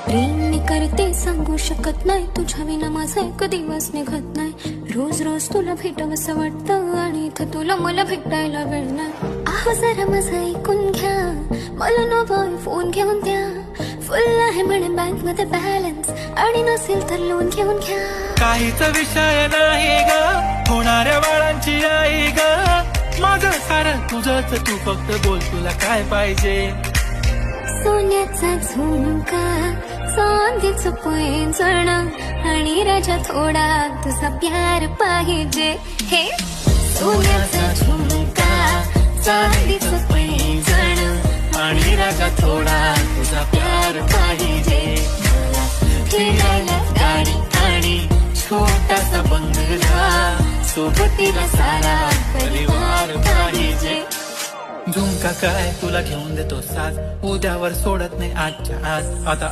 प्रेम करते सांगू शकत नाही, तुझ्या विना माझा एक दिवस निघत नाही. रोज रोज तुला भेटावंसं वाटतं आणि इथं तुला मला भेटायला वेळ नाही. आहो जरा माझं ऐकून घ्या, मला नवा फोन घेऊन द्या. फुल आहे म्हणे बँक मध्ये बॅलन्स, आणि नसेल तर लोन घेऊन घ्या. काहीच विषय नाही ग, होणाऱ्या बाळांची आई ग. माझं सारं तुझंच, तू फक्त बोल तुला काय पाहिजे. सोन्याचा झुमका, चांदीचं पैंजण, आणि राजा थोडा तुझा प्यार पाहिजे. हे सोन्याचा झुमका, चांदीचं पैंजण, आणि राजा थोडा तुझा प्यार पाहिजे. मला फिरायला गाडी आणि छोटासा बंगला, सोबतीला सारा परिवार पाहिजे. झुमका काय तुला घेऊन देतो साथ, उद्यावर सोडत नाही आजच्या आज. आता